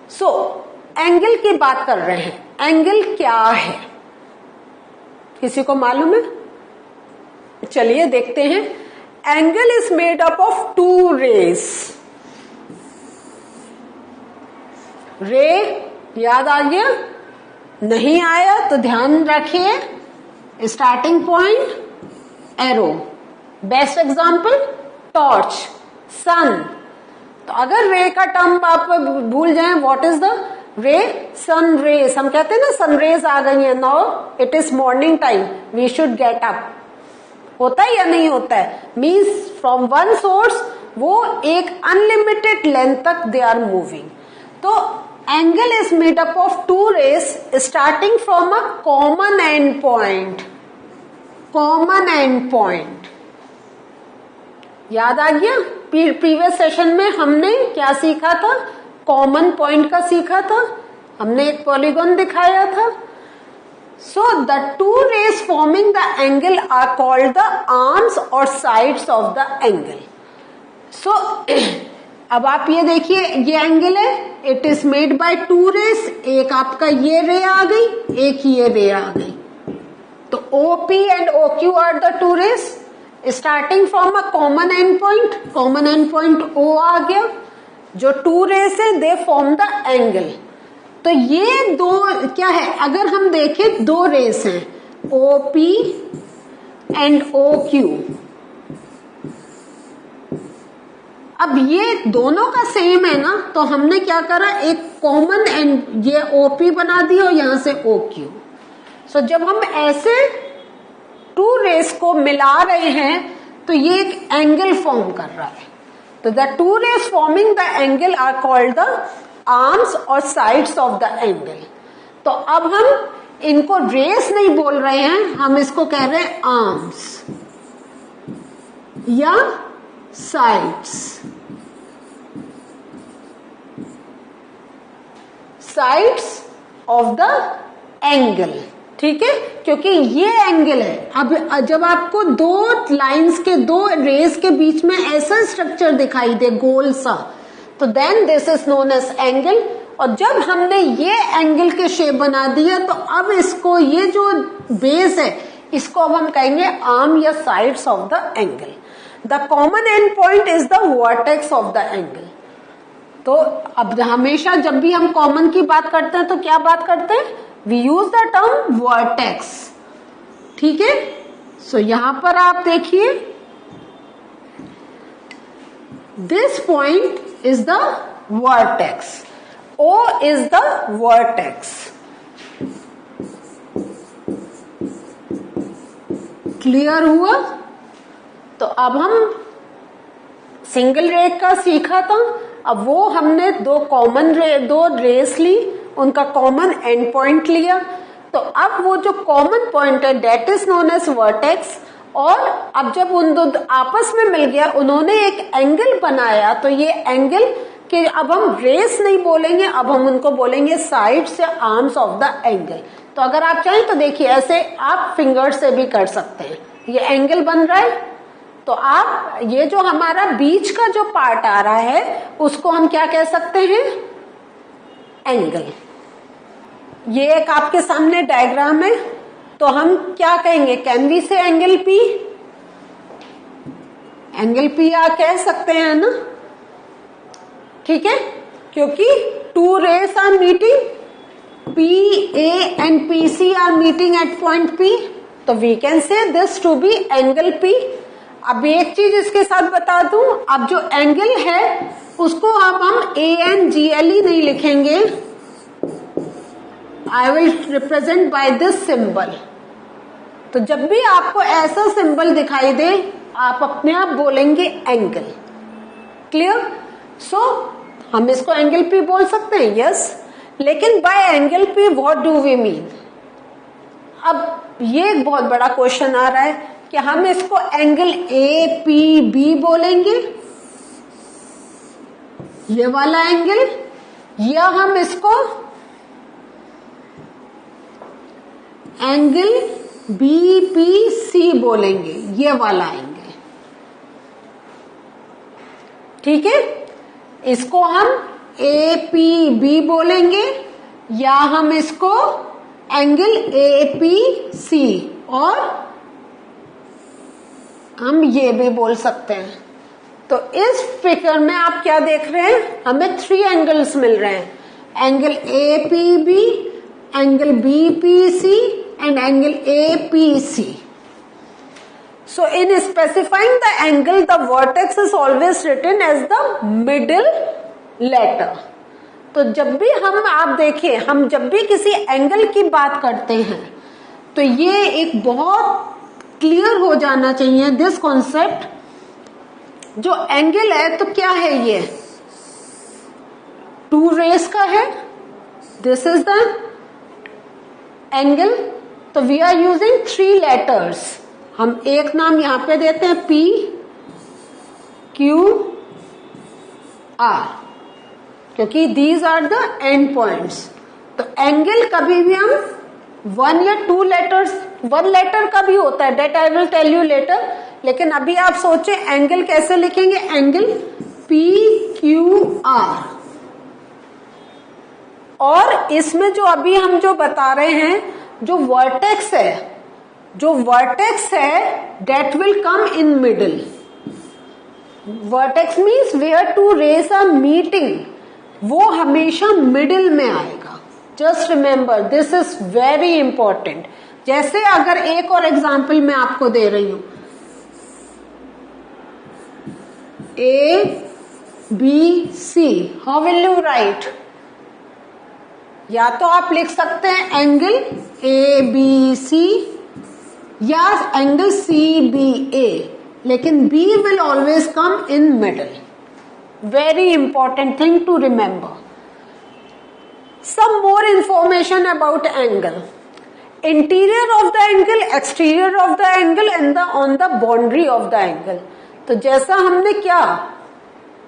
So angle की बात कर रहे हैं, एंगल क्या है, किसी को मालूम है? चलिए देखते हैं। Angle is made up of two rays. Ray याद आ गया? नहीं आया तो ध्यान रखिए, starting point arrow, best example torch, sun. तो अगर रे का टर्म आप भूल जाएं, what is the ray? Sun rays. हम कहते हैं ना सन रेज आ गई है, now it is morning time, we should get up. होता है या नहीं होता है? मीन्स फ्रॉम वन सोर्स वो एक अनलिमिटेड लेंथ तक दे आर मूविंग। तो angle is made up of two rays starting from a common end point. Common end point याद आ गया? प्रीवियस सेशन में हमने क्या सीखा था? कॉमन पॉइंट का सीखा था, हमने एक पॉलीगॉन दिखाया था। So the two rays forming the angle are called the arms or sides of the angle. So अब आप ये देखिए, ये एंगल है, it is made by two rays. एक आपका ये रे आ गई, एक ये रे आ गई। तो OP and OQ are the two rays starting from a common end point. Common end point O आ गया। जो टू रेस है दे फॉर्म द एंगल। तो ये दो क्या है? अगर हम देखें दो रेस हैं, OP एंड OQ। अब ये दोनों का सेम है ना, तो हमने क्या करा, एक कॉमन एंड ये OP बना दिया और यहां से OQ। सो जब हम ऐसे टू रेस को मिला रहे हैं तो ये एक एंगल फॉर्म कर रहा है। तो the two rays forming the angle are called the arms और साइड्स ऑफ द एंगल। तो अब हम इनको रेस नहीं बोल रहे हैं, हम इसको कह रहे हैं आर्म्स या sides. Sides of the angle, ठीक है, क्योंकि ये एंगल है। अब जब आपको दो लाइंस के, दो रेस के बीच में ऐसा स्ट्रक्चर दिखाई दे गोल सा, तो then this is known as angle. और जब हमने ये एंगल के शेप बना दिया तो अब इसको, ये जो बेस है, इसको अब हम कहेंगे आर्म या sides of the angle. The common end point is the vertex of the angle. तो अब हमेशा जब भी हम कॉमन की बात करते हैं तो क्या बात करते हैं? We use the term vertex, ठीक है। सो यहां पर आप देखिए, this point is the vertex, O is the vertex. Clear हुआ? तो अब हम सिंगल रे का सीखा था, अब वो हमने दो कॉमन रे, दो रेस ली, उनका कॉमन एंड पॉइंट लिया। तो अब वो जो कॉमन पॉइंट है that is known as vertex. और अब जब उन दो आपस में मिल गया, उन्होंने एक एंगल बनाया, तो ये एंगल कि अब हम रेस नहीं बोलेंगे, अब हम उनको बोलेंगे साइड्स या आर्म्स ऑफ द एंगल। तो अगर आप चाहें तो देखिए, ऐसे आप फिंगर से भी कर सकते हैं। ये एंगल बन रहा है, तो आप ये जो हमारा बीच का जो पार्ट आ रहा है उसको हम क्या कह सकते हैं? एंगल। ये एक आपके सामने डायग्राम है, तो हम क्या कहेंगे? Can we say angle P? Angle P आप कह सकते हैं ना, ठीक है, क्योंकि two rays are meeting, PA and PC are meeting at point P, तो we can say this to be angle P। अब एक चीज इसके साथ बता दूं, अब जो एंगल है उसको अब हम ANGLE नहीं लिखेंगे, I will represent by this symbol. तो जब भी आपको ऐसा सिंबल दिखाई दे, आप अपने आप बोलेंगे एंगल। क्लियर? सो हम इसको एंगल P बोल सकते हैं, यस। लेकिन by angle P what do we mean? अब ये एक बहुत बड़ा क्वेश्चन आ रहा है कि हम इसको एंगल APB बोलेंगे, ये वाला एंगल, या हम इसको एंगल BPC बोलेंगे, ये वाला एंगल, ठीक है। इसको हम APB बोलेंगे, या हम इसको एंगल APC और हम ये भी बोल सकते हैं। तो इस फिगर में आप क्या देख रहे हैं, हमें 3 एंगल्स मिल रहे हैं, angle APB, angle BPC and angle APC. So in specifying the angle, the vertex is always written as the middle letter. तो जब भी आप देखिए, हम जब भी किसी एंगल की बात करते हैं तो ये एक बहुत क्लियर हो जाना चाहिए दिस कॉन्सेप्ट। जो एंगल है तो क्या है, ये 2 रेस का है, दिस इज द एंगल। तो वी आर यूजिंग 3 लेटर्स, हम एक नाम यहां पे देते हैं P Q R, क्योंकि these are the end points. तो एंगल कभी भी हम 1 या 2 लेटर्स, 1 लेटर का भी होता है, that I will tell you later, लेकिन अभी आप सोचे एंगल कैसे लिखेंगे, एंगल PQR। और इसमें जो अभी हम जो बता रहे हैं, जो वर्टेक्स है, that will come in middle. Vertex means where 2 rays are meeting, वो हमेशा मिडिल में आएगा। Just remember this is very important. जैसे अगर एक और एग्जाम्पल मैं आपको दे रही हूं, ABC, how will you right? या तो आप लिख सकते हैं एंगल ABC या एंगल CBA, लेकिन B will always come in middle. Very important thing to remember. Some more information about angle. Interior of the angle, exterior of the angle and on the boundary of the angle. तो जैसा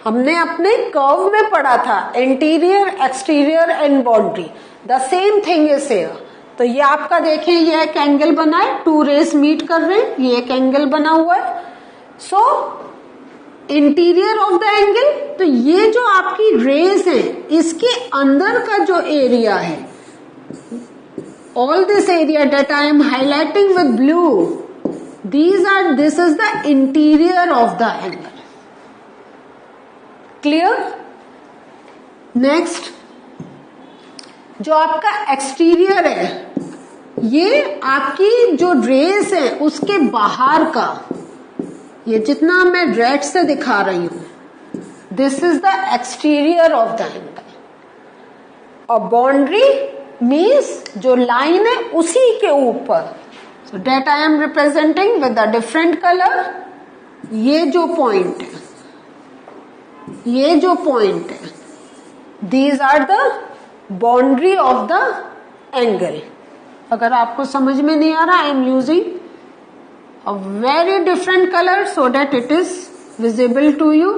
हमने अपने curve में पढ़ा था, interior, exterior and boundary, the same thing is here. तो ये आपका देखें, ये एक एंगल बना है, 2 रेस मीट कर रहे हैं, ये एक एंगल बना हुआ है। सो इंटीरियर ऑफ द एंगल, तो ये जो आपकी रेस है इसके अंदर का जो एरिया है, all this area that I am highlighting with blue, this is the interior of the angle. Clear? Next, जो आपका एक्सटीरियर है, ये आपकी जो रेस है उसके बाहर का, ये जितना मैं रेड से दिखा रही हूं, this is the exterior of the angle. और बाउंड्री मीन्स जो लाइन है उसी के ऊपर, so that I am representing with a different colour. ये जो पॉइंट है, ये जो पॉइंट है, these are the boundary of the angle. अगर आपको समझ में नहीं आ रहा, I am using a very different colour so that it is visible to you.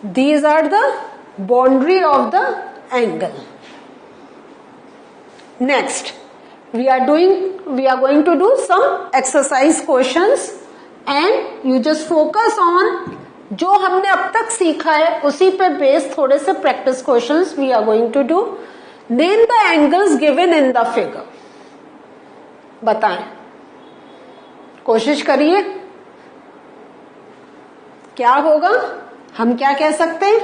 These are the boundary of the angle. Next, we are going to do some exercise questions and you just focus on जो हमने अब तक सीखा है उसी पे base थोड़े से practice questions we are going to do. Name the angles given in the figure. बताएं, कोशिश करिए क्या होगा। हम क्या कह सकते हैं,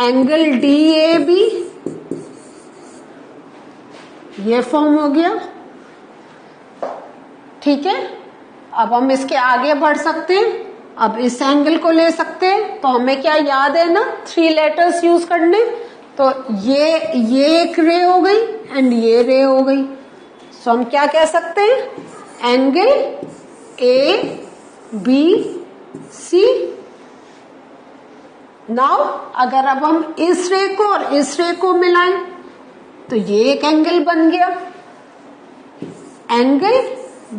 एंगल DAB, ये फॉर्म हो गया, ठीक है। अब हम इसके आगे बढ़ सकते हैं, अब इस एंगल को ले सकते हैं। तो हमें क्या याद है ना, 3 लेटर्स यूज करने। तो ये एक रे हो गई एंड ये रे हो गई। सो हम क्या कह सकते हैं, एंगल ABC। नाउ अगर अब हम इस रे को और इस रे को मिलाएं तो ये एक एंगल बन गया, angle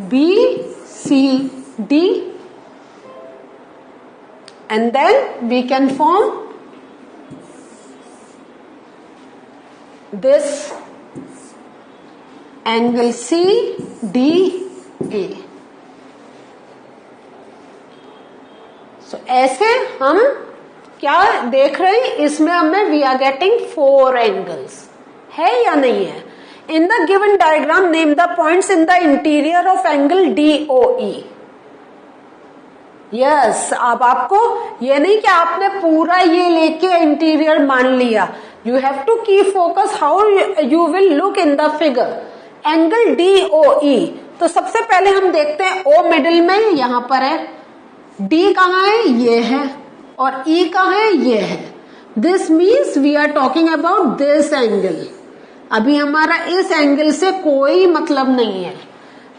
BCD, and then we can form this angle CDA. So ऐसे हम क्या देख रहे हैं इसमें हमें, वी आर गेटिंग 4 एंगल्स, है या नहीं है? In the given diagram name the points in the interior of angle DOE। Yes, अब आपको ये नहीं कि आपने पूरा ये लेके इंटीरियर मान लिया, you have to keep focus how you will look in the figure. Angle DOE, तो सबसे पहले हम देखते हैं O मिडिल में, यहां पर है, D कहाँ है, ये है, और E कहाँ है, ये है। This means we are talking about this angle. अभी हमारा इस एंगल से कोई मतलब नहीं है।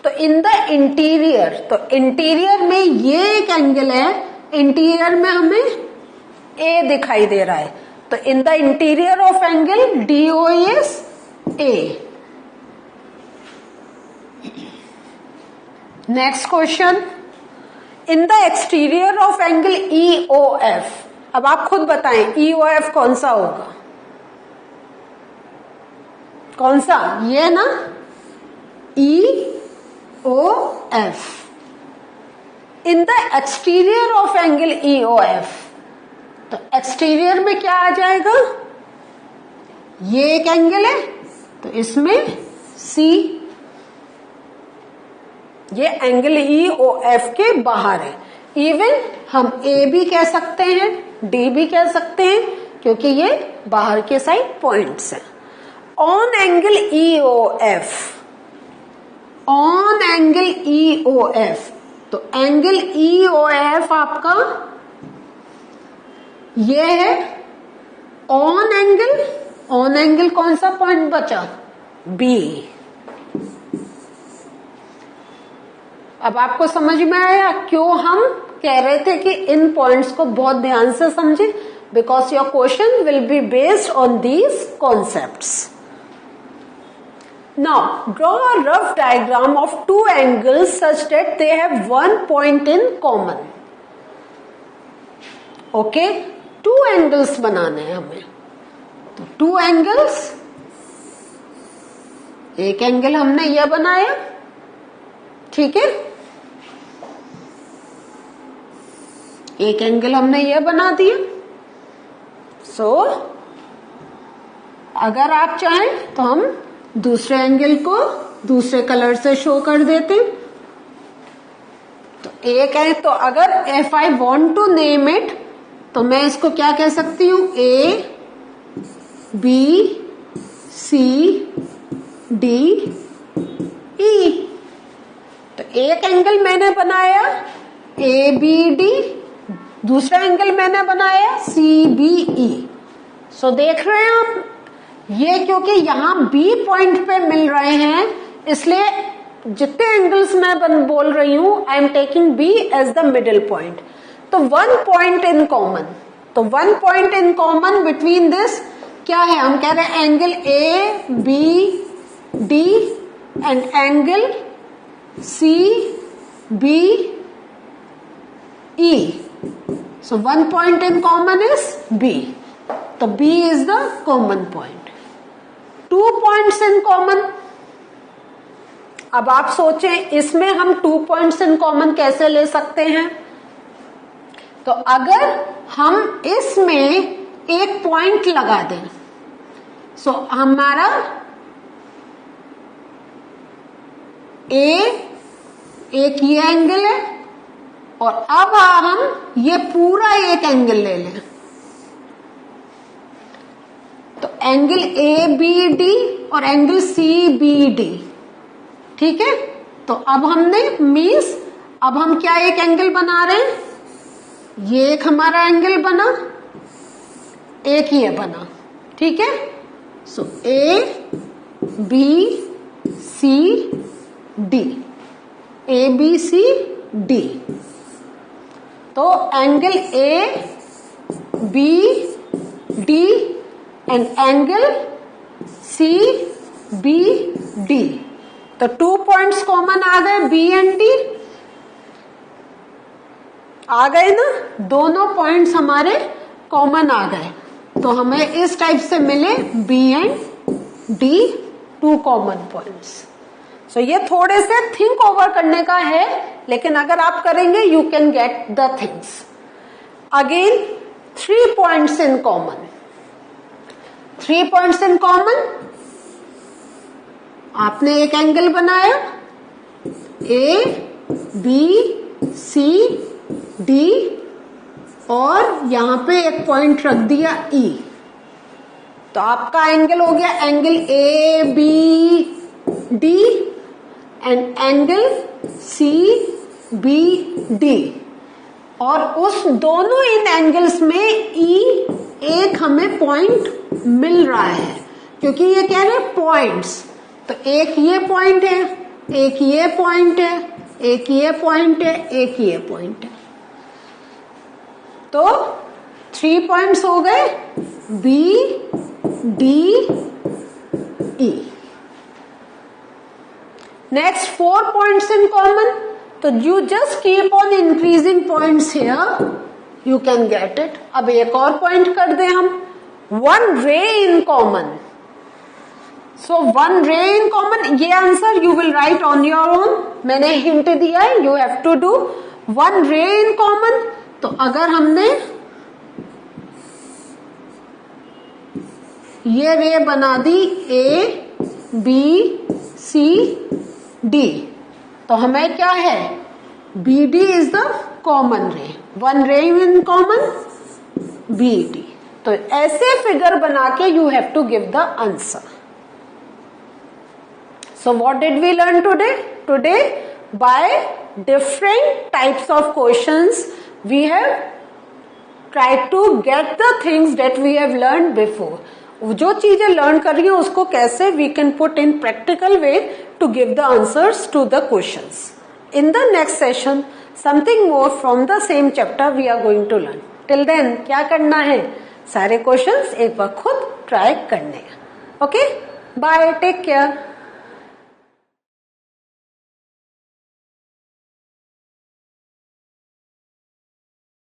तो इन द इंटीरियर, तो इंटीरियर में ये एक एंगल है, इंटीरियर में हमें A दिखाई दे रहा है, तो in the interior of angle DOE is A। Next question, in the exterior of angle EOF। अब आप खुद बताएं EOF कौन सा होगा, कौन सा, ये ना, EOF। In the exterior of angle EOF, तो एक्सटीरियर में क्या आ जाएगा, ये एक एंगल है, तो इसमें C, ये एंगल EOF के बाहर है। इवन हम A भी कह सकते हैं, D भी कह सकते हैं, क्योंकि ये बाहर के साइड पॉइंट्स हैं। On angle EOF, on angle EOF, तो एंगल EOF आपका ये है ऑन एंगल, ऑन एंगल कौन सा पॉइंट बचा, B। अब आपको समझ में आया क्यों हम कह रहे थे कि इन पॉइंट्स को बहुत ध्यान से समझें, because your question will be based on these concepts. Now draw a rough diagram of 2 angles such that they have 1 point in common. Okay, 2 angles बनाने हैं हमें, तो 2 एंगल्स, एक एंगल हमने यह बनाया, ठीक है, एक एंगल हमने ये बना दिया। सो अगर आप चाहें तो हम दूसरे एंगल को दूसरे कलर से शो कर देते। तो एक है, तो अगर if I want to name it, तो मैं इसको क्या कह सकती हूं, A, B, C, D, E। तो एक एंगल मैंने बनाया ABD, दूसरा एंगल मैंने बनाया CBE। सो देख रहे हैं आप, ये क्योंकि यहां B पॉइंट पे मिल रहे हैं, इसलिए जितने एंगल्स मैं बोल रही हूं, I am taking B as the middle point. तो 1 पॉइंट इन कॉमन, तो 1 point in common between this क्या है, हम कह रहे हैं angle ABD and angle CBE। So 1 point in common is B. तो B is the common point. 2 points in common. अब आप सोचें इसमें हम 2 points in common कैसे ले सकते हैं। तो अगर हम इसमें एक पॉइंट लगा दें, सो हमारा A एक ये एंगल है, और अब हम ये पूरा एक एंगल ले लें, तो एंगल ABD और एंगल CBD, ठीक है। तो अब हमने मीन्स अब हम क्या एक एंगल बना रहे हैं, ये एक हमारा एंगल बना, एक ये बना, ठीक है। सो ABCD, ABCD, तो angle ABD and angle CBD, तो 2 पॉइंट्स कॉमन आ गए, B एंड D आ गए ना, दोनों पॉइंट्स हमारे कॉमन आ गए। तो हमें इस टाइप से मिले B and D, 2 common points. So ये थोड़े से थिंक ओवर करने का है, लेकिन अगर आप करेंगे you can get the things. Again 3 points in common. 3 points in common. आपने एक एंगल बनाया ए बी सी डी और यहां पे एक पॉइंट रख दिया ई. तो आपका एंगल हो गया angle A B D and angle C B D. और उस दोनों इन एंगल्स में ई एक हमें पॉइंट मिल रहा है क्योंकि ये कह रहे हैं पॉइंट्स. तो एक ये पॉइंट है, एक ये पॉइंट है, एक ये पॉइंट है, एक ये पॉइंट है. तो 3 पॉइंट्स हो गए B D E. Next 4 points in common. तो you just keep on increasing points here, you can get it. अब एक और पॉइंट कर दें हम. 1 रे इन कॉमन. सो 1 रे इन कॉमन. ये answer you will write on your own. मैंने हिंट दिया है, यू हैव टू डू 1 रे इन कॉमन. तो अगर हमने ये रे बना दी ए बी सी डी तो हमें क्या है B D is the common ray. 1 रे इन कॉमन बी डी. तो ऐसे फिगर बना के you have to give the answer. So what did we learn today? Today, by different types of questions, we have tried to get the things that we have learned before. जो चीजें learn कर रही है उसको कैसे we can put in practical way to give the answers to the questions. In the next session, something more from the same chapter we are going to learn. Till then, क्या करना है? सारे questions एक बार खुद try करने हैं. Okay? Bye. Take care.